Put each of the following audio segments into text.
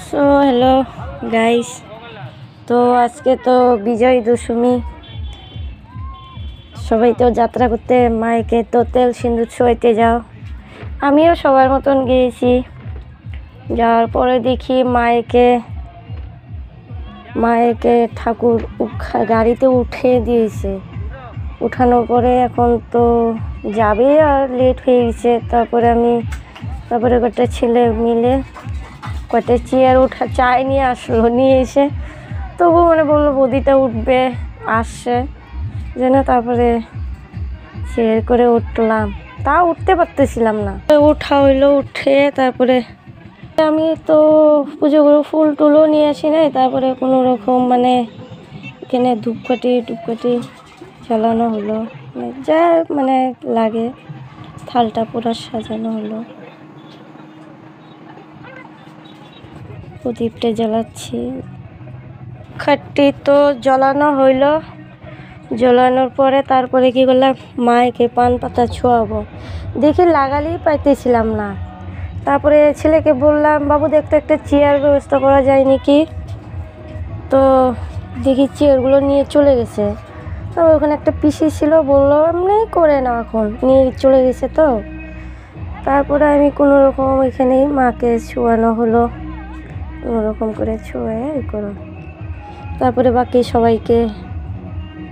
So hello guys, তো আজকে তো বিজয় দশমী। সবাই তো যাত্রা করতে মায়েকে তো তেল সিঁদুর ছোঁয়াতে যাও। আমিও সবার মতন গিয়েছি। যাওয়ার পরে দেখি মায়েকে ঠাকুর গাড়িতে উঠে দিয়েছে। উঠানোর পরে এখন তো যাবে আর লেট হয়ে গেছে। তারপরে কয়েকটা ছেলে মিলে কয়েকটা চেয়ার চায় নিয়ে আসলো, নিয়ে এসে তবু বললো বৌদিটা উঠবে, আসছে যেন। তারপরে চেয়ার করে উঠলাম, তা উঠতে পারতেছিলাম না। উঠা হইলো, উঠে তারপরে আমি তো পুজো করে ফুল টুলও নিয়ে আসি নাই। তারপরে কোনো রকম এখানে ধূপকাঠি জ্বালানো হলো, যা লাগে। থালটা পুরো সাজানো হলো, প্রদীপটা জ্বালাচ্ছি। খাটটি তো জ্বালানো হইলো। জ্বালানোর পরে তারপরে কি করলাম, মায়েকে পান পাতা ছোঁয়াবো। দেখি লাগালেই পাইতেছিলাম না। তারপরে ছেলেকে বললাম, বাবু দেখতে একটা চেয়ার ব্যবস্থা করা যায় নাকি। তো দেখি চেয়ারগুলো নিয়ে চলে গেছে। তো ওখানে একটা পিসি ছিল, বললো এমনি করে না, এখন নিয়ে চলে গেছে। তো তারপরে আমি কোনো রকম এখানেই মাকে ছোঁয়ানো হলো, কোনো রকম করে ছোঁয়ে করো। তারপরে বাকি সবাইকে,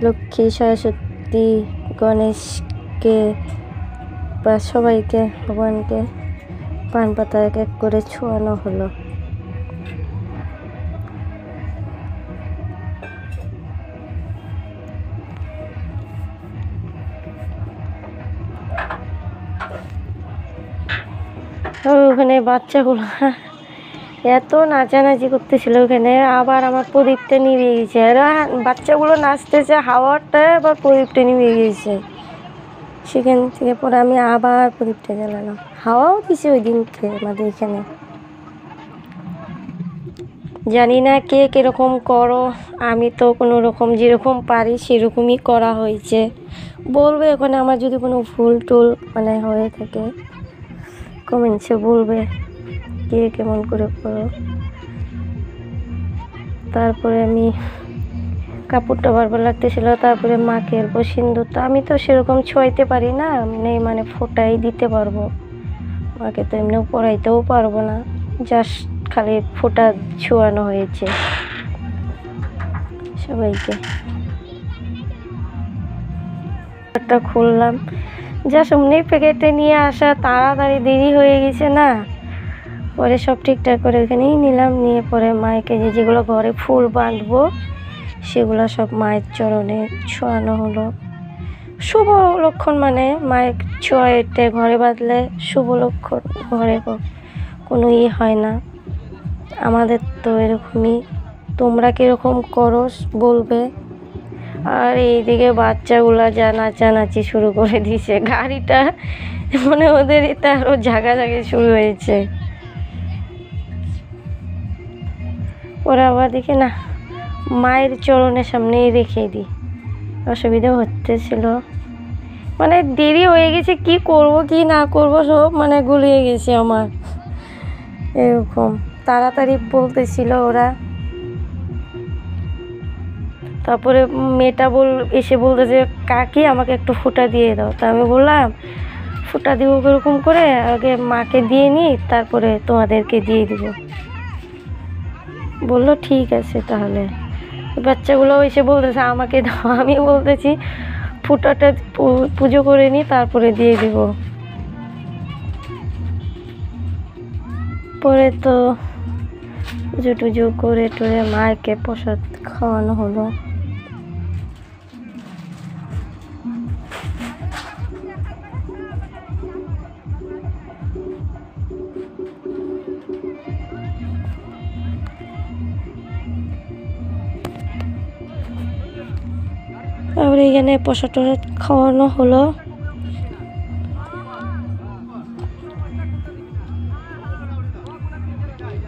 লক্ষ্মী, সরস্বতী, গণেশকে বা সবাইকে, ভগবানকে পান পাতা এক এক করে ছোঁয়ানো হলো। ওখানে বাচ্চাগুলো এত নাচানাচি করতেছিল ওখানে। আবার আমার প্রদীপটা নিভে গেছে। বাচ্চাগুলো নাচতেছে, হাওয়াটা আবার প্রদীপটা নিভে গিয়েছে। সেখান থেকে পরে আমি আবার প্রদীপটা জ্বালালাম। হাওয়াও দিছে ওই দিনকে আমাদের এখানে। জানি না কে কীরকম করো, আমি তো কোনো রকম যেরকম পারি সেরকমই করা হয়েছে। বলবে ওখানে আমার যদি কোনো ভুল টুল হয়ে থাকে, কমেন্টসে বলবে কে কেমন করে করো। তারপরে আমি কাপড়টা বারবার লাগতেছিল। তারপরে মাকে এরপর সিঁদুরটা আমি তো সেরকম ছোঁয়াইতে পারি না, ফোঁটাই দিতে পারবো। মাকে তো এমনিও পরাইতেও পারবো না, জাস্ট খালি ফোঁটা ছোঁয়ানো হয়েছে সবাইকে। একটা খুললাম, জাস্ট এমনি প্যাকেটে নিয়ে আসা, তাড়াতাড়ি দেরি হয়ে গেছে না। পরে সব ঠিকঠাক করে ওখানেই নিলাম। নিয়ে পরে মায়েকে যেগুলো ঘরে ফুল বাঁধবো সেগুলো সব মায়ের চরণে ছোঁয়ানো হলো। শুভ লক্ষণ, মায়ের ছোঁয়াতে ঘরে বাঁধলে শুভ লক্ষণ, ঘরে কোনো হয় না। আমাদের তো এরকমই, তোমরা কীরকম করো বলবে। আর এইদিকে বাচ্চাগুলা যা নাচানাচি শুরু করে দিয়েছে। গাড়িটা ওদের এটা আরও ঝাঁকাঝাঁকি শুরু হয়েছে। ওরা আবার দেখি না, মায়ের চরণের সামনেই রেখে দিই, অসুবিধা হতেছিল। দেরি হয়ে গেছে, কি করব কি না করব সব গুলিয়ে গেছে আমার। এরকম তাড়াতাড়ি বলতেছিল ওরা। তারপরে মেয়েটা এসে বলতেছে, কাকি আমাকে একটু ফোঁটা দিয়ে দাও। তা আমি বললাম, ফোঁটা দিব এরকম করে, আগে মাকে দিয়ে নিই, তারপরে তোমাদেরকে দিয়ে দিব। বললো ঠিক আছে তাহলে। বাচ্চাগুলো এসে বলতেছে আমাকে দাও। আমি বলতেছি ফোঁটাটা পুজো করে নিই, তারপরে দিয়ে দিব। পরে তো পুজো টুজো করে টোরে মাকে প্রসাদ খাওয়ানো হলো। তারপরে এখানে প্রসাদ টসাদ খাওয়ানো হলো।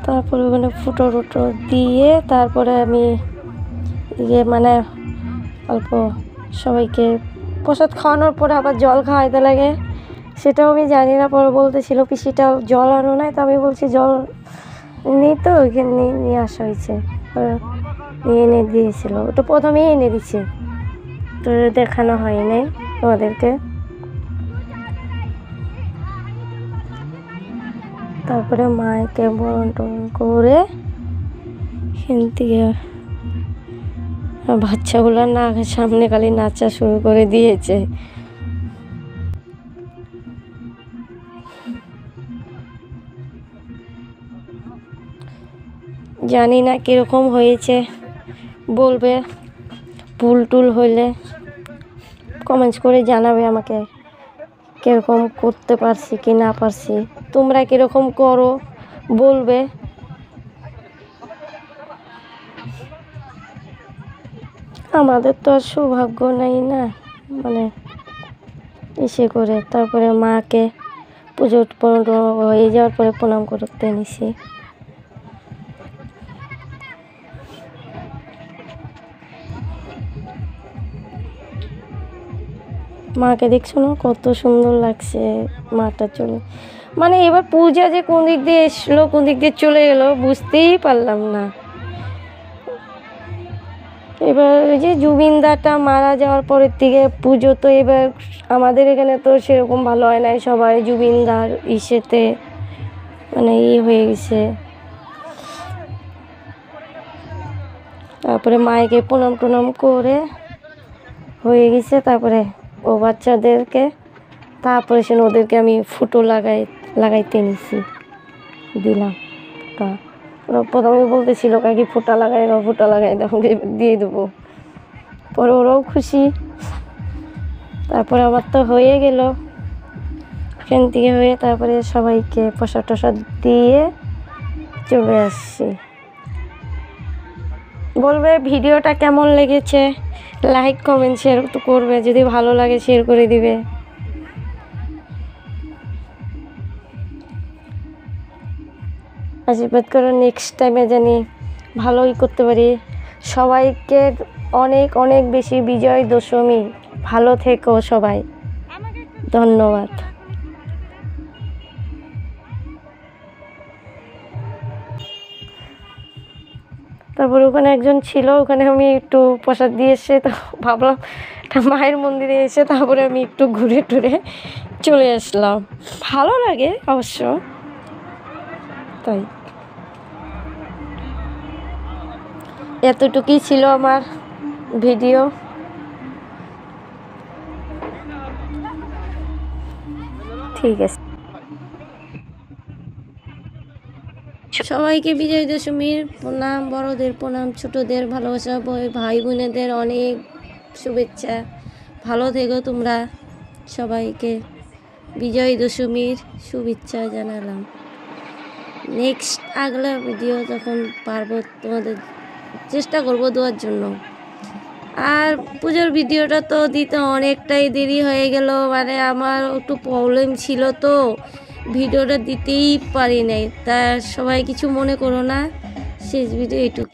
তারপরে ওখানে ফুটো টুটো দিয়ে তারপরে আমি অল্প সবাইকে প্রসাদ খাওয়ানোর পরে আবার জল খাওয়াইতে লাগে। সেটাও আমি জানি না। পরে বলতেছিল পিসিটা জল আনো নাই, তো আমি বলছি জল নেই তো ওইখানে নিয়ে আসা হয়েছে, নিয়ে এনে দিয়েছিল, ওটা প্রথমেই এনে দিচ্ছে, তো দেখানো হয় নাই তোমাদেরকে। তারপরে মাকে বরণ টরণ করে এখান থেকে বাচ্চাগুলো না সামনে খালি নাচা শুরু করে দিয়েছে। জানি না কীরকম হয়েছে, বলবে। ভুল টুল হইলে কমেন্টস করে জানাবে আমাকে কীরকম করতে পারছি কি না পারছি। তোমরা কীরকম করো বলবে। আমাদের তো আর সৌভাগ্য নেই না, মানে ইসে করে। তারপরে মাকে পুজো হয়ে যাওয়ার পরে প্রণাম করতে নিছি। মাকে দেখছো না কত সুন্দর লাগছে মাটা চলে, মানে এবার পূজা যে কোন দিক দিয়ে এসলো কোন দিক দিয়ে চলে গেলো বুঝতেই পারলাম না। এবার ওই যে জুবিনদাটা মারা যাওয়ার পরের থেকে পুজো তো এবার আমাদের এখানে তো সেরকম ভালো হয় নাই, সবাই জুবিনদার ইসেতে মানে হয়ে গেছে। তারপরে মায়েকে প্রণাম টনাম করে হয়ে গেছে, তারপরে ও বাচ্চাদেরকে, তারপরে সে ওদেরকে আমি ফুটো লাগাইতে নিছি, দিলাম। তা ওরা প্রথমে বলতেছিল কাকি ফোঁটা লাগাই দাও দিয়ে দেবো, পরে ওরাও খুশি। তারপরে আমার তো হয়ে গেল, সেখান থেকে হয়ে তারপরে সবাইকে প্রসাদ টসাদ দিয়ে চলে আসছি। বলবে ভিডিওটা কেমন লেগেছে, লাইক কমেন্ট শেয়ার তো করবে, যদি ভালো লাগে শেয়ার করে দিবে। আশীর্বাদ করো নেক্সট টাইমে জানি ভালোই করতে পারি। সবাইকে অনেক অনেক বেশি বিজয় দশমী, ভালো থেকো সবাই, ধন্যবাদ। তারপর ওখানে একজন ছিল, ওখানে আমি একটু প্রসাদ দিয়ে এসে তো ভাবলাম মায়ের মন্দিরে এসে তারপরে আমি একটু ঘুরে টুরে চলে আসলাম। ভালো লাগে অবশ্য, তাই এতটুকুই ছিল আমার ভিডিও। ঠিক আছে, সবাইকে বিজয় দশমীর প্রণাম, বড়দের প্রণাম, ছোটদের ভালোবাসা, ভাই বোনেদের অনেক শুভেচ্ছা। ভালো থেকো তোমরা, সবাইকে বিজয় দশমীর শুভেচ্ছা জানালাম। নেক্সট আগলা ভিডিও যখন পারবো তোমাদের চেষ্টা করবো দেওয়ার জন্য। আর পুজোর ভিডিওটা তো দিতে অনেকটাই দেরি হয়ে গেল, মানে আমার একটু প্রবলেম ছিল তো ভিডিওটা দিতেই পারি নাই, তা সবাই কিছু মনে করো না। শেষ ভিডিও এইটুকু।